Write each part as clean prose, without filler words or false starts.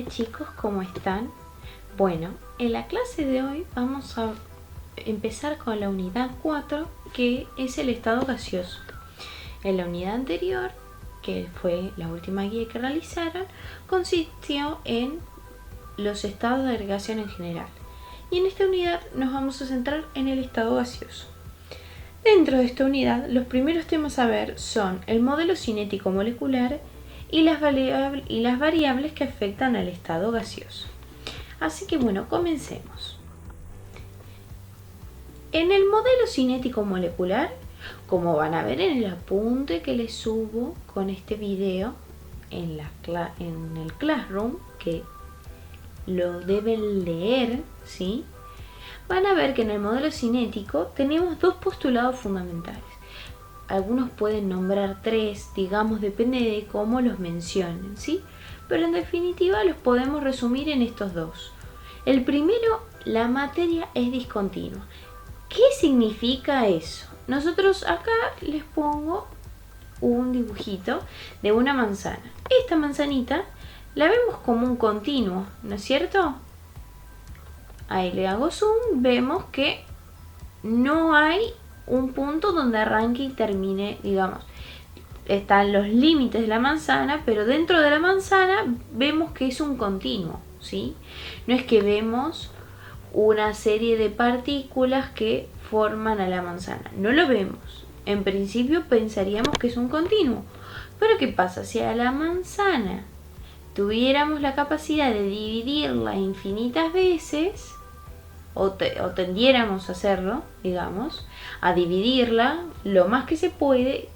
chicos, ¿cómo están? Bueno, en la clase de hoy vamos a empezar con la unidad 4, que es el estado gaseoso. En la unidad anterior, que fue la última guía que realizaron, consistió en los estados de agregación en general. Y en esta unidad nos vamos a centrar en el estado gaseoso. Dentro de esta unidad, los primeros temas a ver son el modelo cinético molecular y las variables que afectan al estado gaseoso. Así que bueno, comencemos. En el modelo cinético molecular, como van a ver en el apunte que les subo con este video en el Classroom, que lo deben leer, ¿sí? Van a ver que en el modelo cinético tenemos dos postulados fundamentales. Algunos pueden nombrar tres, digamos, depende de cómo los mencionen, ¿sí? Pero en definitiva los podemos resumir en estos dos. El primero, la materia es discontinua. ¿Qué significa eso? Nosotros acá les pongo un dibujito de una manzana. Esta manzanita la vemos como un continuo, ¿no es cierto? Ahí le hago zoom, vemos que no hay un punto donde arranque y termine, digamos. Están los límites de la manzana, pero dentro de la manzana vemos que es un continuo, ¿sí? No es que vemos una serie de partículas que forman a la manzana, no lo vemos. En principio pensaríamos que es un continuo, pero ¿qué pasa? Si a la manzana tuviéramos la capacidad de dividirla infinitas veces, o tendiéramos a hacerlo, digamos, a dividirla lo más que se pueda,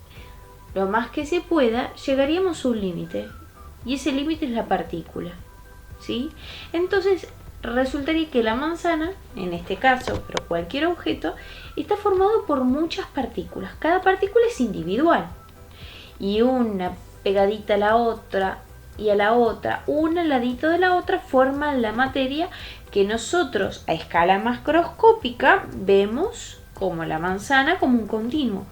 llegaríamos a un límite. Y ese límite es la partícula, ¿sí? Entonces, resultaría que la manzana, en este caso, pero cualquier objeto, está formado por muchas partículas. Cada partícula es individual. Y una pegadita a la otra y a la otra, una al ladito de la otra, forman la materia que nosotros a escala macroscópica vemos como la manzana, como un continuo.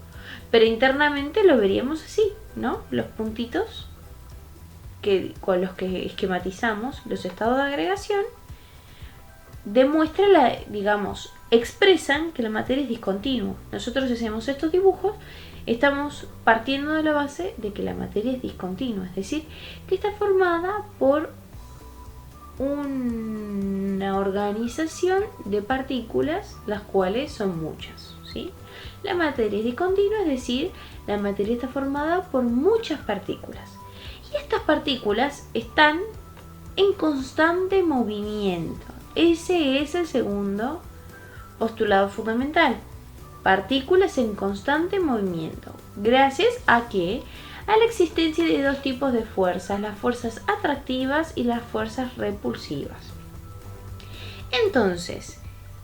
Pero internamente lo veríamos así, ¿no? Los puntitos con los que esquematizamos los estados de agregación expresan que la materia es discontinua. Nosotros hacemos estos dibujos, estamos partiendo de la base de que la materia es discontinua, es decir, que está formada por una organización de partículas, las cuales son muchas, ¿sí? La materia es discontinua, es decir, la materia está formada por muchas partículas. Y estas partículas están en constante movimiento. Ese es el segundo postulado fundamental. Partículas en constante movimiento. Gracias a la existencia de dos tipos de fuerzas, las fuerzas atractivas y las fuerzas repulsivas. Entonces,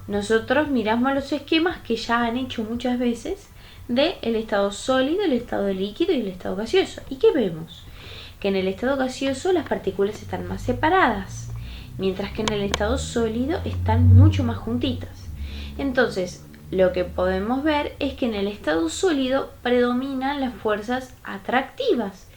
nosotros miramos los esquemas que ya han hecho muchas veces del estado sólido, el estado líquido y el estado gaseoso. ¿Y qué vemos? Que en el estado gaseoso las partículas están más separadas, mientras que en el estado sólido están mucho más juntitas. Entonces, lo que podemos ver es que en el estado sólido predominan las fuerzas atractivas,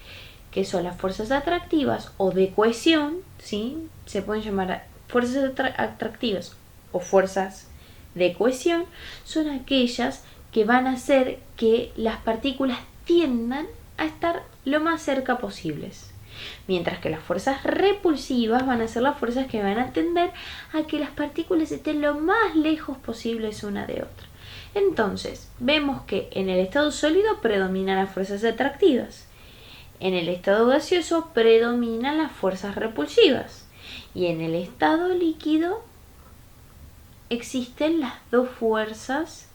que son las fuerzas atractivas o de cohesión, ¿sí? Se pueden llamar fuerzas atractivas o fuerzas de cohesión, son aquellas que van a hacer que las partículas tiendan a estar lo más cerca posibles. Mientras que las fuerzas repulsivas van a ser las fuerzas que van a tender a que las partículas estén lo más lejos posibles una de otra. Entonces, vemos que en el estado sólido predominan las fuerzas atractivas. En el estado gaseoso predominan las fuerzas repulsivas. Y en el estado líquido existen las dos fuerzas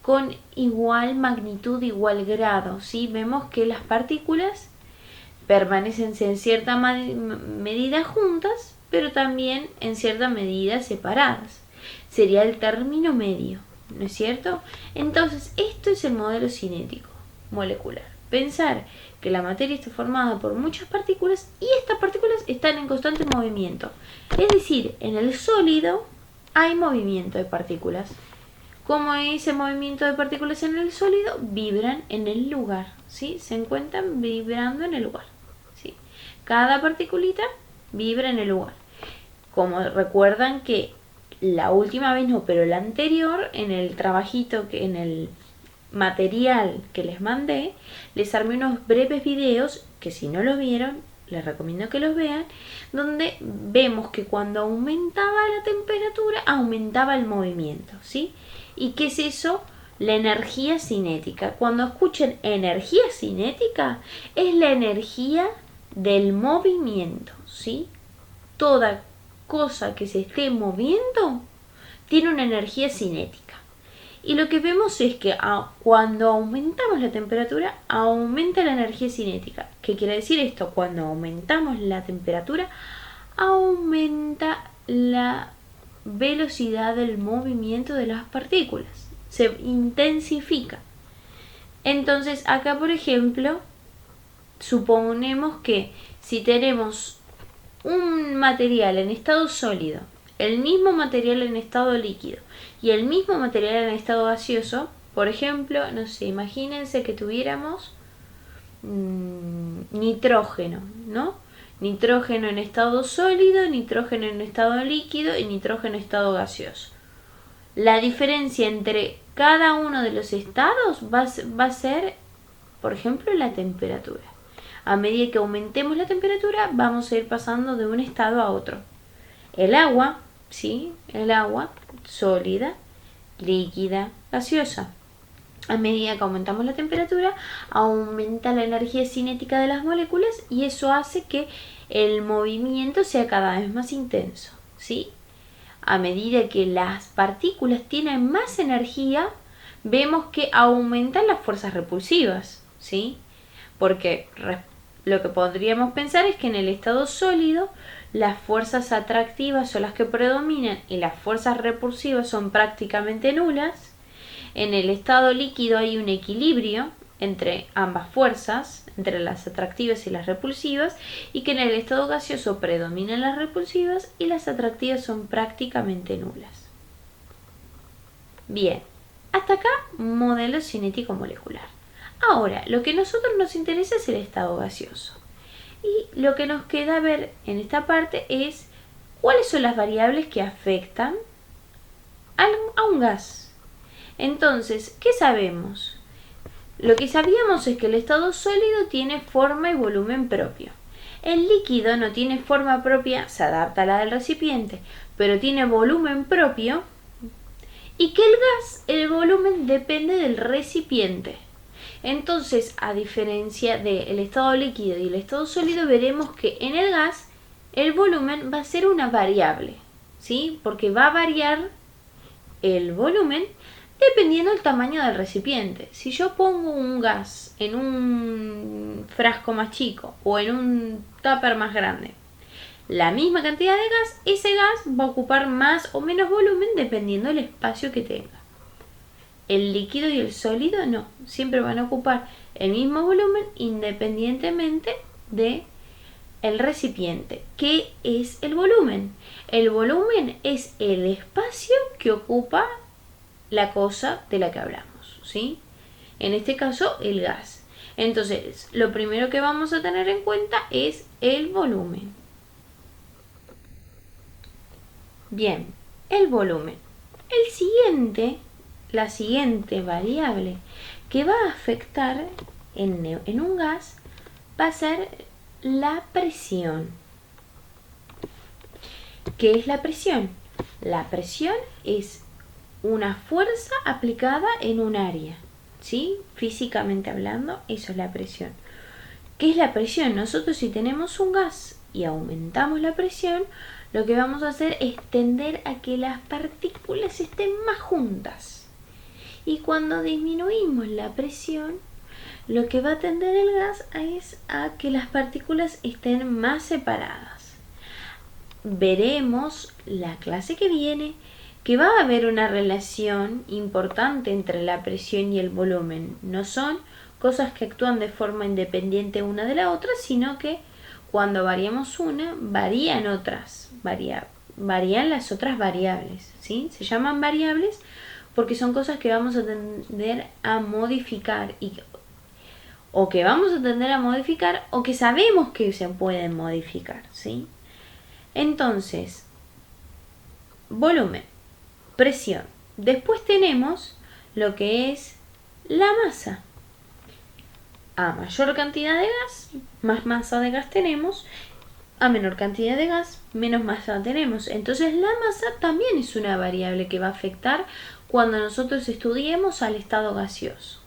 con igual magnitud, igual grado, ¿sí? Vemos que las partículas permanecen en cierta medida juntas, pero también en cierta medida separadas. Sería el término medio, ¿no es cierto? Entonces, esto es el modelo cinético molecular. Pensar que la materia está formada por muchas partículas y estas partículas están en constante movimiento. Es decir, en el sólido hay movimiento de partículas. ¿Cómo es ese movimiento de partículas en el sólido? Vibran en el lugar, ¿sí? Se encuentran vibrando en el lugar, ¿sí? Cada particulita vibra en el lugar. Como recuerdan que la última vez no, pero la anterior, en el trabajito, en el material que les mandé, les armé unos breves videos que si no los vieron, les recomiendo que los vean, donde vemos que cuando aumentaba la temperatura, aumentaba el movimiento, ¿sí? ¿Y qué es eso? La energía cinética. Cuando escuchen energía cinética, es la energía del movimiento, ¿sí? Toda cosa que se esté moviendo tiene una energía cinética. Y lo que vemos es que cuando aumentamos la temperatura, aumenta la energía cinética. ¿Qué quiere decir esto? Cuando aumentamos la temperatura, aumenta la velocidad del movimiento de las partículas. Se intensifica. Entonces, acá, por ejemplo, suponemos que si tenemos un material en estado sólido, el mismo material en estado líquido y el mismo material en estado gaseoso, por ejemplo, no sé, imagínense que tuviéramos nitrógeno, ¿no? Nitrógeno en estado sólido, nitrógeno en estado líquido y nitrógeno en estado gaseoso. La diferencia entre cada uno de los estados va a ser, por ejemplo, la temperatura. A medida que aumentemos la temperatura, vamos a ir pasando de un estado a otro. El agua, ¿sí? El agua sólida, líquida, gaseosa. A medida que aumentamos la temperatura, aumenta la energía cinética de las moléculas y eso hace que el movimiento sea cada vez más intenso, ¿sí? A medida que las partículas tienen más energía, vemos que aumentan las fuerzas repulsivas, ¿sí? Porque lo que podríamos pensar es que en el estado sólido las fuerzas atractivas son las que predominan y las fuerzas repulsivas son prácticamente nulas. En el estado líquido hay un equilibrio entre ambas fuerzas, entre las atractivas y las repulsivas, y que en el estado gaseoso predominan las repulsivas y las atractivas son prácticamente nulas. Bien, hasta acá modelo cinético molecular. Ahora, lo que a nosotros nos interesa es el estado gaseoso. Y lo que nos queda ver en esta parte es cuáles son las variables que afectan a un gas. Entonces, ¿qué sabemos? Lo que sabíamos es que el estado sólido tiene forma y volumen propio. El líquido no tiene forma propia, se adapta a la del recipiente, pero tiene volumen propio. Y que el gas, el volumen depende del recipiente. Entonces, a diferencia del estado líquido y el estado sólido, veremos que en el gas el volumen va a ser una variable, ¿sí? Porque va a variar el volumen dependiendo del tamaño del recipiente. Si yo pongo un gas en un frasco más chico o en un tupper más grande, la misma cantidad de gas, ese gas va a ocupar más o menos volumen dependiendo del espacio que tenga. El líquido y el sólido no, siempre van a ocupar el mismo volumen independientemente de el recipiente. ¿Qué es el volumen? El volumen es el espacio que ocupa la cosa de la que hablamos, ¿sí? En este caso, el gas. Entonces, lo primero que vamos a tener en cuenta es el volumen. Bien, el volumen. La siguiente variable que va a afectar en un gas va a ser la presión. ¿Qué es la presión? La presión es una fuerza aplicada en un área, ¿sí? Físicamente hablando, eso es la presión. ¿Qué es la presión? Nosotros si tenemos un gas y aumentamos la presión, lo que vamos a hacer es tender a que las partículas estén más juntas. Y cuando disminuimos la presión, lo que va a tender el gas es a que las partículas estén más separadas. Veremos la clase que viene que va a haber una relación importante entre la presión y el volumen. No son cosas que actúan de forma independiente una de la otra, sino que cuando variamos una, varían otras, varían las otras variables, ¿sí? Se llaman variables porque son cosas que vamos a tender a modificar o que vamos a tender a modificar o que sabemos que se pueden modificar, ¿sí? Entonces, volumen, presión. Después tenemos lo que es la masa. A mayor cantidad de gas, más masa de gas tenemos. A menor cantidad de gas, menos masa tenemos. Entonces la masa también es una variable que va a afectar cuando nosotros estudiemos al estado gaseoso.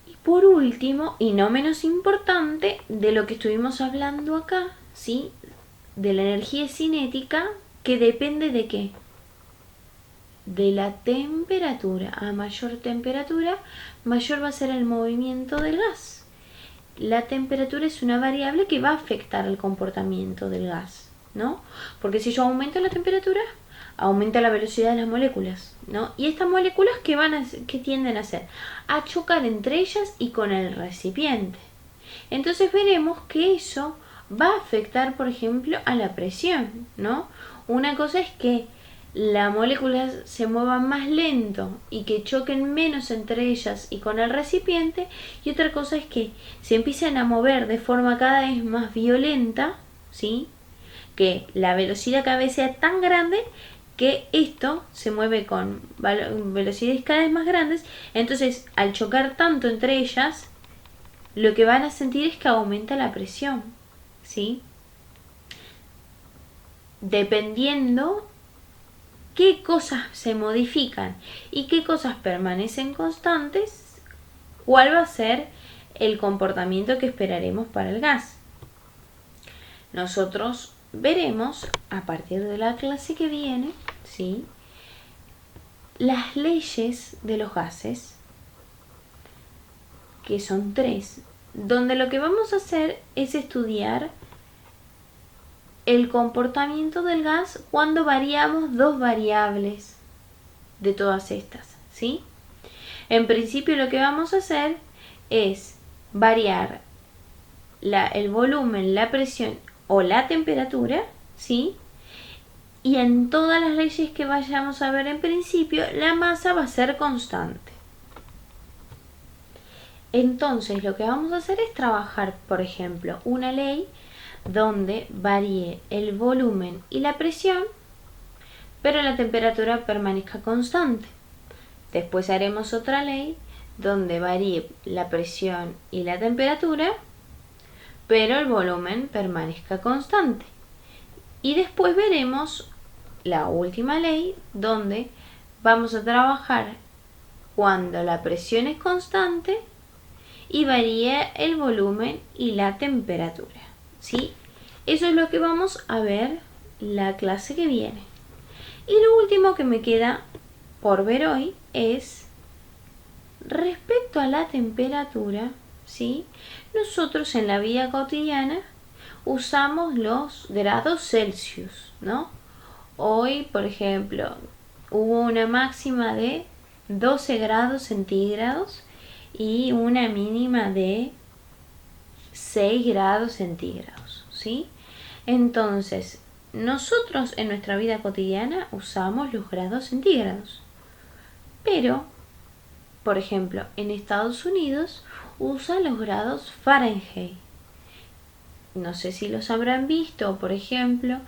Y por último, y no menos importante, de lo que estuvimos hablando acá, ¿sí? De la energía cinética, que depende de ¿qué? De la temperatura. A mayor temperatura, mayor va a ser el movimiento del gas. La temperatura es una variable que va a afectar el comportamiento del gas, ¿no? Porque si yo aumento la temperatura, aumenta la velocidad de las moléculas, ¿no? Y estas moléculas, ¿qué tienden a hacer? A chocar entre ellas y con el recipiente. Entonces veremos que eso va a afectar, por ejemplo, a la presión, ¿no? Una cosa es que las moléculas se muevan más lento y que choquen menos entre ellas y con el recipiente, y otra cosa es que se empiecen a mover de forma cada vez más violenta, ¿sí? Que la velocidad cada vez sea tan grande que esto se mueve con velocidades cada vez más grandes. Entonces, al chocar tanto entre ellas, lo que van a sentir es que aumenta la presión, ¿sí? Dependiendo qué cosas se modifican y qué cosas permanecen constantes, cuál va a ser el comportamiento que esperaremos para el gas. Nosotros veremos a partir de la clase que viene, ¿sí?, las leyes de los gases, que son 3, donde lo que vamos a hacer es estudiar el comportamiento del gas cuando variamos 2 variables de todas estas, ¿sí? En principio lo que vamos a hacer es variar el volumen, la presión o la temperatura, ¿sí? Y en todas las leyes que vayamos a ver en principio, la masa va a ser constante. Entonces lo que vamos a hacer es trabajar, por ejemplo, una ley donde varíe el volumen y la presión, pero la temperatura permanezca constante. Después haremos otra ley donde varíe la presión y la temperatura, pero el volumen permanezca constante. Y después veremos la última ley donde vamos a trabajar cuando la presión es constante y varía el volumen y la temperatura, ¿sí? Eso es lo que vamos a ver la clase que viene. Y lo último que me queda por ver hoy es respecto a la temperatura, ¿sí? Nosotros en la vida cotidiana usamos los grados Celsius, ¿no? Hoy, por ejemplo, hubo una máxima de 12 grados centígrados y una mínima de 6 grados centígrados, ¿sí? Entonces, nosotros en nuestra vida cotidiana usamos los grados centígrados, pero, por ejemplo, en Estados Unidos usan los grados Fahrenheit. No sé si los habrán visto, por ejemplo,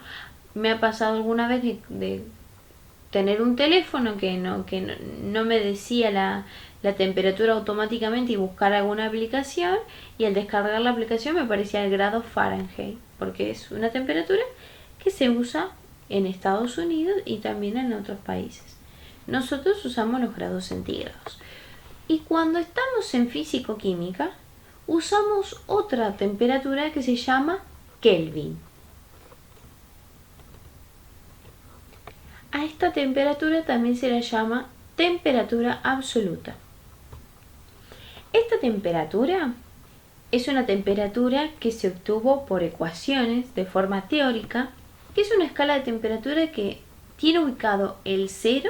me ha pasado alguna vez de tener un teléfono que no me decía la temperatura automáticamente y buscar alguna aplicación, y al descargar la aplicación me aparecía el grado Fahrenheit, porque es una temperatura que se usa en Estados Unidos y también en otros países. Nosotros usamos los grados centígrados. Y cuando estamos en físico-química, usamos otra temperatura que se llama Kelvin. A esta temperatura también se la llama temperatura absoluta. Esta temperatura es una temperatura que se obtuvo por ecuaciones de forma teórica, que es una escala de temperatura que tiene ubicado el 0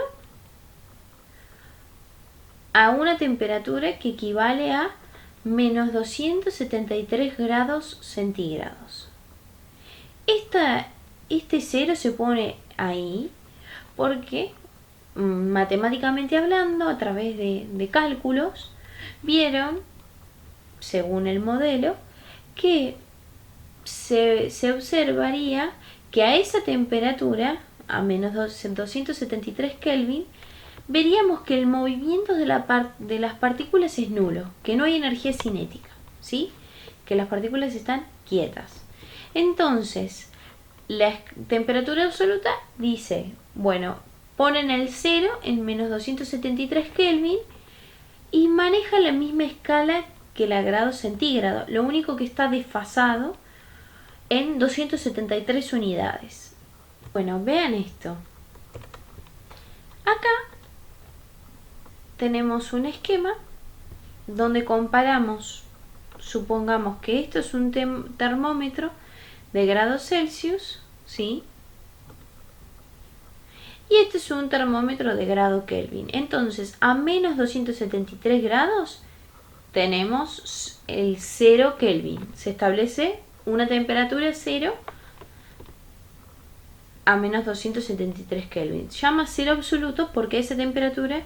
a una temperatura que equivale a menos 273 grados centígrados. Este 0 se pone ahí porque matemáticamente hablando, a través de cálculos, vieron, según el modelo, que se observaría que a esa temperatura, a menos 273 Kelvin, veríamos que el movimiento de las partículas es nulo, que no hay energía cinética, ¿sí? Que las partículas están quietas. Entonces, la temperatura absoluta dice, bueno, ponen el 0 en menos 273 Kelvin y maneja la misma escala que la grado centígrado, lo único que está desfasado en 273 unidades. Bueno, vean esto. Acá tenemos un esquema donde comparamos, supongamos que esto es un termómetro de grados Celsius, ¿sí? Y este es un termómetro de grado Kelvin. Entonces, a menos 273 grados tenemos el 0 Kelvin. Se establece una temperatura 0 a menos 273 Kelvin. Se llama 0 absoluto porque a esa temperatura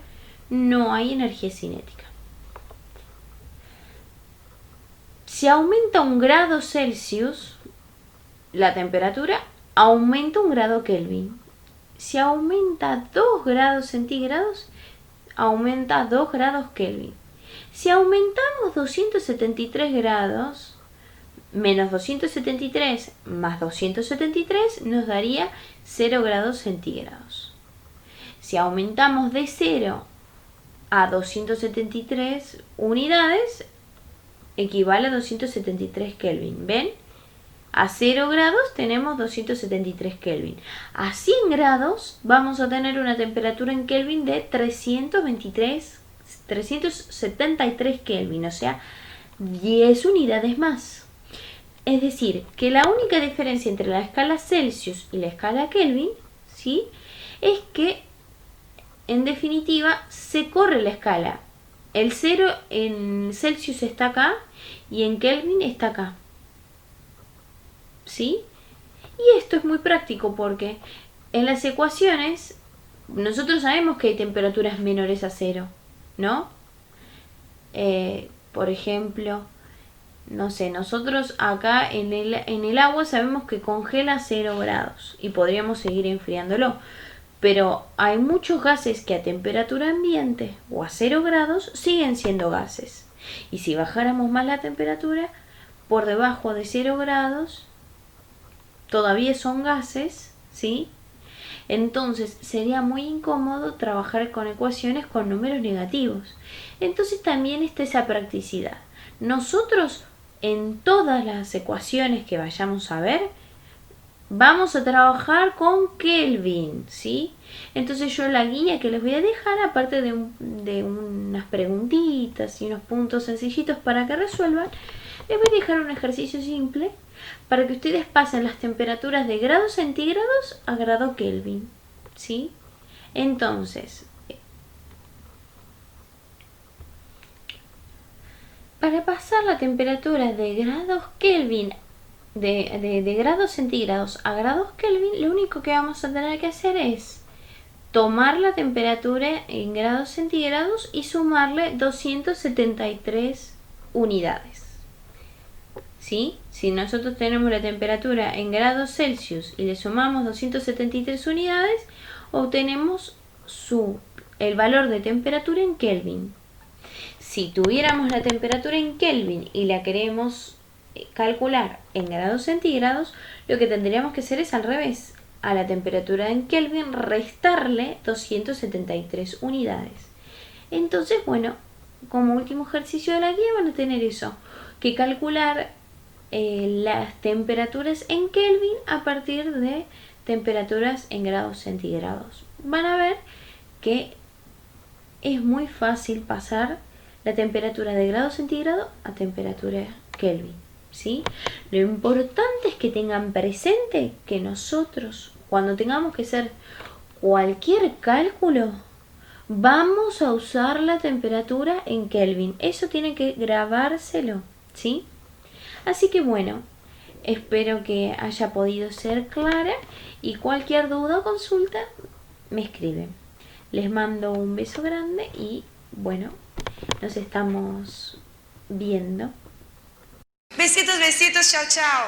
no hay energía cinética. Si aumenta un grado Celsius, la temperatura aumenta un grado Kelvin. Si aumenta 2 grados centígrados, aumenta 2 grados Kelvin. Si aumentamos 273 grados, menos 273 más 273 nos daría 0 grados centígrados. Si aumentamos de 0 a 273 unidades, equivale a 273 Kelvin. ¿Ven? A 0 grados tenemos 273 Kelvin. A 100 grados vamos a tener una temperatura en Kelvin de 373 Kelvin, o sea, 10 unidades más. Es decir, que la única diferencia entre la escala Celsius y la escala Kelvin, ¿sí?, es que, en definitiva, se corre la escala. El 0 en Celsius está acá y en Kelvin está acá. ¿Sí? Y esto es muy práctico porque en las ecuaciones nosotros sabemos que hay temperaturas menores a 0, ¿no? Por ejemplo, no sé, nosotros acá en el agua sabemos que congela a 0 grados y podríamos seguir enfriándolo. Pero hay muchos gases que a temperatura ambiente o a 0 grados siguen siendo gases. Y si bajáramos más la temperatura, por debajo de 0 grados, todavía son gases, ¿sí? Entonces sería muy incómodo trabajar con ecuaciones con números negativos. Entonces también está esa practicidad. Nosotros en todas las ecuaciones que vayamos a ver, vamos a trabajar con Kelvin, ¿sí? Entonces yo la guía que les voy a dejar, aparte de unas preguntitas y unos puntos sencillitos para que resuelvan, les voy a dejar un ejercicio simple para que ustedes pasen las temperaturas de grados centígrados a grado Kelvin, ¿sí? Entonces, para pasar la temperatura de grados Kelvin de grados centígrados a grados Kelvin, lo único que vamos a tener que hacer es tomar la temperatura en grados centígrados y sumarle 273 unidades. ¿Sí? Si nosotros tenemos la temperatura en grados Celsius y le sumamos 273 unidades, obtenemos el valor de temperatura en Kelvin. Si tuviéramos la temperatura en Kelvin y la queremos calcular en grados centígrados, lo que tendríamos que hacer es al revés. A la temperatura en Kelvin restarle 273 unidades. Entonces, bueno, como último ejercicio de la guía van a tener eso, que calcular las temperaturas en Kelvin a partir de temperaturas en grados centígrados. Van a ver que es muy fácil pasar la temperatura de grado centígrado a temperatura Kelvin, ¿sí? Lo importante es que tengan presente que nosotros, cuando tengamos que hacer cualquier cálculo, vamos a usar la temperatura en Kelvin. Eso tiene que grabárselo, ¿sí? Así que bueno, espero que haya podido ser clara y cualquier duda o consulta me escriben. Les mando un beso grande y bueno, nos estamos viendo. Besitos, besitos, chao, chao.